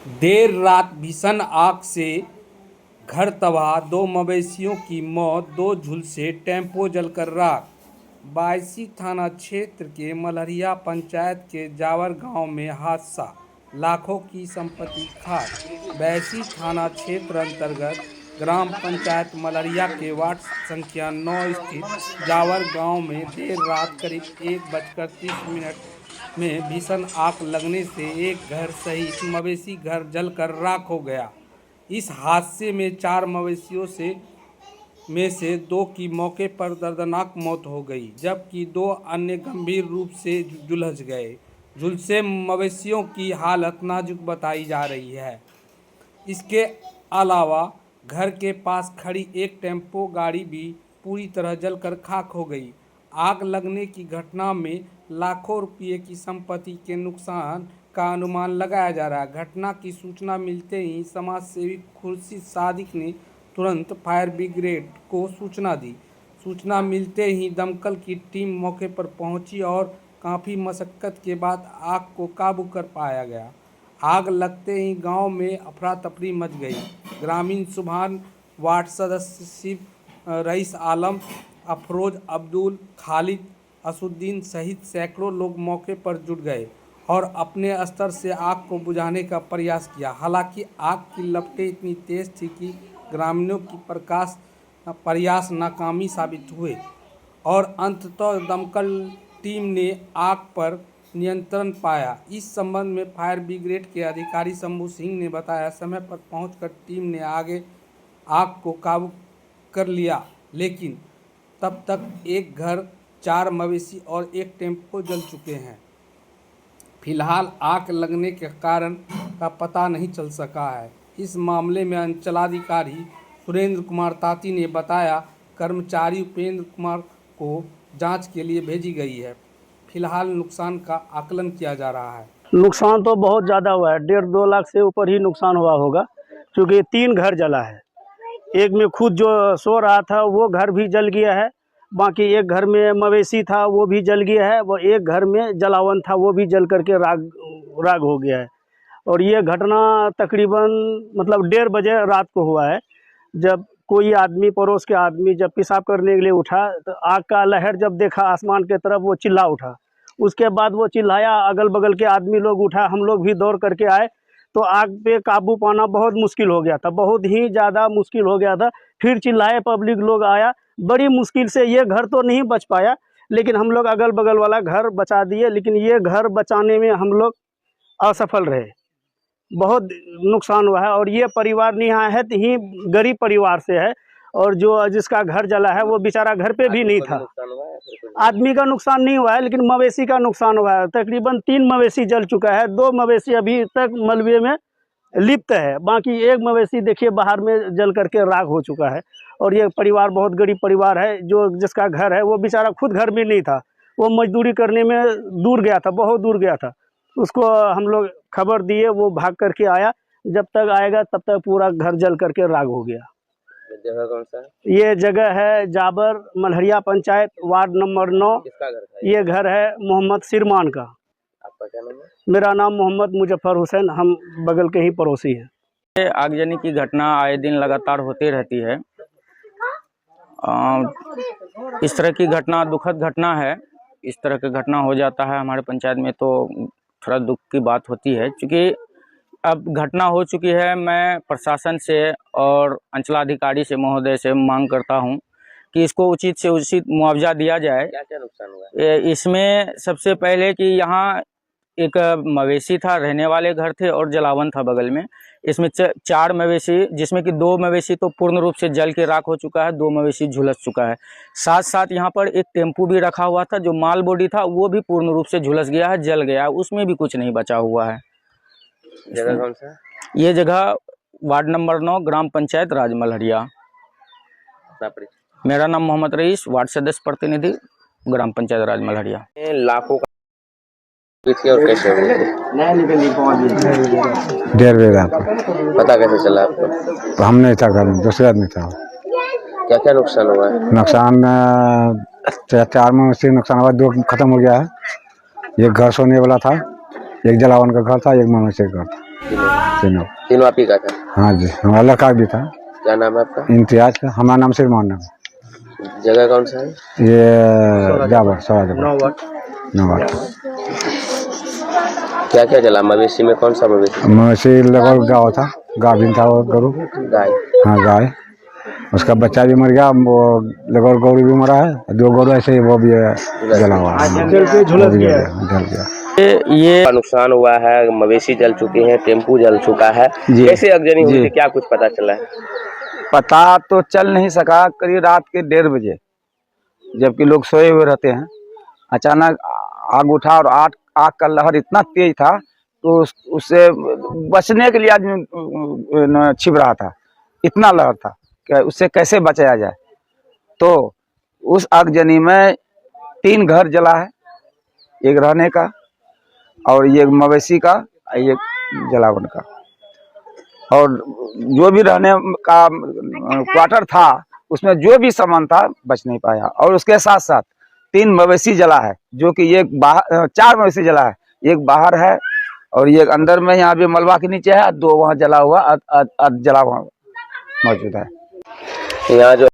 देर रात भीषण आग से घर तबाह, 2 मवेशियों की मौत, 2 झुलसे टेम्पो जलकर राख। बायसी थाना क्षेत्र के मल्हरिया पंचायत के जावर गांव में हादसा, लाखों की संपत्ति खाक। बायसी थाना क्षेत्र अंतर्गत ग्राम पंचायत मल्हरिया के वार्ड संख्या 9 स्थित जावर गांव में देर रात करीब 1:30 में भीषण आग लगने से एक घर सहित मवेशी घर जलकर राख हो गया। इस हादसे में 4 मवेशियों में से 2 की मौके पर दर्दनाक मौत हो गई, जबकि 2 अन्य गंभीर रूप से झुलस गए। झुलसे मवेशियों की हालत नाजुक बताई जा रही है। इसके अलावा घर के पास खड़ी एक टेम्पो गाड़ी भी पूरी तरह जलकर खाक हो गई। आग लगने की घटना में लाखों रुपये की संपत्ति के नुकसान का अनुमान लगाया जा रहा है। घटना की सूचना मिलते ही समाज सेवी खुर्शीद सादिक ने तुरंत फायर ब्रिगेड को सूचना दी। सूचना मिलते ही दमकल की टीम मौके पर पहुंची और काफ़ी मशक्कत के बाद आग को काबू कर पाया गया। आग लगते ही गांव में अफरा तफरी मच गई। ग्रामीण सुभान, वार्ड सदस्य शिव रईस आलम, अफरोज अब्दुल, खालिद असुद्दीन सहित सैकड़ों लोग मौके पर जुट गए और अपने स्तर से आग को बुझाने का प्रयास किया। हालांकि आग की लपटें इतनी तेज थी कि ग्रामीणों की प्रयास नाकामी साबित हुए और अंततः दमकल टीम ने आग पर नियंत्रण पाया। इस संबंध में फायर ब्रिगेड के अधिकारी शंभू सिंह ने बताया, समय पर पहुंचकर टीम ने आग को काबू कर लिया, लेकिन तब तक एक घर, 4 मवेशी और एक टेम्पो जल चुके हैं। फिलहाल आग लगने के कारण का पता नहीं चल सका है। इस मामले में अंचलाधिकारी सुरेंद्र कुमार ताती ने बताया, कर्मचारी उपेंद्र कुमार को जांच के लिए भेजी गई है। फिलहाल नुकसान का आकलन किया जा रहा है। नुकसान तो बहुत ज़्यादा हुआ है, 1.5-2 लाख से ऊपर ही नुकसान हुआ होगा, क्योंकि 3 घर जला है। एक में खुद जो सो रहा था वो घर भी जल गया है, बाकी एक घर में मवेशी था वो भी जल गया है, वो एक घर में जलावन था वो भी जल करके राग हो गया है। और ये घटना तकरीबन 1:30 बजे रात को हुआ है, जब कोई आदमी, पड़ोस के आदमी जब पेशाब करने के लिए उठा तो आग का लहर जब देखा आसमान की तरफ, वो चिल्ला उठा। उसके बाद वो चिल्लाया, अगल बगल के आदमी लोग उठा, हम लोग भी दौड़ करके आए तो आग पे काबू पाना बहुत मुश्किल हो गया था, बहुत ही ज़्यादा मुश्किल हो गया था। फिर चिल्लाए, पब्लिक लोग आया, बड़ी मुश्किल से ये घर तो नहीं बच पाया, लेकिन हम लोग अगल बगल वाला घर बचा दिए, लेकिन ये घर बचाने में हम लोग असफल रहे। बहुत नुकसान हुआ है और ये परिवार निहायत ही गरीब परिवार से है, और जो जिसका घर जला है वो बेचारा घर पे भी नहीं था। आदमी का नुकसान नहीं हुआ है, लेकिन मवेशी का नुकसान हुआ है। तकरीबन 3 मवेशी जल चुका है, 2 मवेशी अभी तक मलबे में लिप्त है, बाकी एक मवेशी देखिए बाहर में जल करके राख हो चुका है। और ये परिवार बहुत गरीब परिवार है, जो जिसका घर है वो बेचारा खुद घर में नहीं था, वो मजदूरी करने में दूर गया था, बहुत दूर गया था। उसको हम लोग खबर दिए, वो भाग करके आया, जब तक आएगा तब तक पूरा घर जल करके राख हो गया। जगह कौन सा है? ये जगह है जाबर, मल्हरिया पंचायत, वार्ड नंबर 9। किसका घर था? ये घर है मोहम्मद सिरमान का। आपका क्या नाम है? मेरा नाम मोहम्मद मुजफ्फर हुसैन, हम बगल के ही पड़ोसी हैं। आगजनी की घटना आए दिन लगातार होती रहती है। इस तरह की घटना दुखद घटना है। इस तरह की घटना हो जाता है हमारे पंचायत में तो थोड़ा दुख की बात होती है, क्योंकि अब घटना हो चुकी है। मैं प्रशासन से और अंचलाधिकारी से महोदय से मांग करता हूं कि इसको उचित से उचित मुआवजा दिया जाए। क्या क्या नुकसान हुआ है? इसमें सबसे पहले कि यहाँ एक मवेशी था, रहने वाले घर थे और जलावन था बगल में। इसमें 4 मवेशी, जिसमें कि 2 मवेशी तो पूर्ण रूप से जल के राख हो चुका है, 2 मवेशी झुलस चुका है। साथ साथ यहाँ पर एक टेम्पू भी रखा हुआ था, जो माल बॉडी था वो भी पूर्ण रूप से झुलस गया है, जल गया है, उसमें भी कुछ नहीं बचा हुआ है। जगह कौन सा? ये जगह वार्ड नंबर 9, ग्राम पंचायत राज मल्हरिया। मेरा नाम मोहम्मद रईस, वार्ड सदस्य प्रतिनिधि, ग्राम पंचायत राज मल्हरिया। लाखों का और कैसे हुई? 1.5 बीघा। पता कैसे चला आपको? तो हम नहीं था घर में, दूसरे आदमी था। क्या क्या नुकसान हुआ है? नुकसान 4 में से नुकसान हुआ, 2 खत्म हो गया है। एक घर सोने वाला था, एक जलावन का घर था, एक मवेशी का घर था। तीनों। तीनों आप ही का था? हाँ जी, हमारा लड़का भी था। क्या नाम है आपका? इम्तियाज का। हमारा नाम सिर मोहन है। जगह कौन सा है? ये जाबर सवा जाबर 9 वाट। क्या क्या जला मवेशी में? कौन सा मवेशी? मवेशी लगभग गाँव था, गाभिन था वो गरु। गाय। हाँ गाय, उसका बच्चा भी मर गया, वो लगभग गौरू भी मरा है, 2 गौरू ऐसे ही वो भी जला हुआ है, जल के झुलस गया है। जल गया। ये नुकसान हुआ है, मवेशी जल चुके हैं, टेम्पू जल चुका है। जी। कैसे अगजनी हुई जी। थी, क्या कुछ पता चला है? पता तो चल नहीं सका। करीब रात के 1:30 बजे, जबकि लोग सोए हुए रहते हैं, अचानक आग उठा और आग का लहर इतना तेज था तो उससे बचने के लिए आदमी छिप रहा था, इतना लहर था कि उससे कैसे बचाया जाए। तो उस आगजनी में 3 घर जला है, एक रहने का और ये मवेशी का, एक जलावन का। और जो भी रहने का क्वार्टर था उसमें जो भी सामान था बच नहीं पाया। और उसके साथ साथ 3 मवेशी जला है, जो कि एक बाहर, 4 मवेशी जला है, एक बाहर है और एक अंदर में यहाँ पे मलबा के नीचे है, 2 वहाँ जला हुआ जला हुआ मौजूद है। यहाँ जो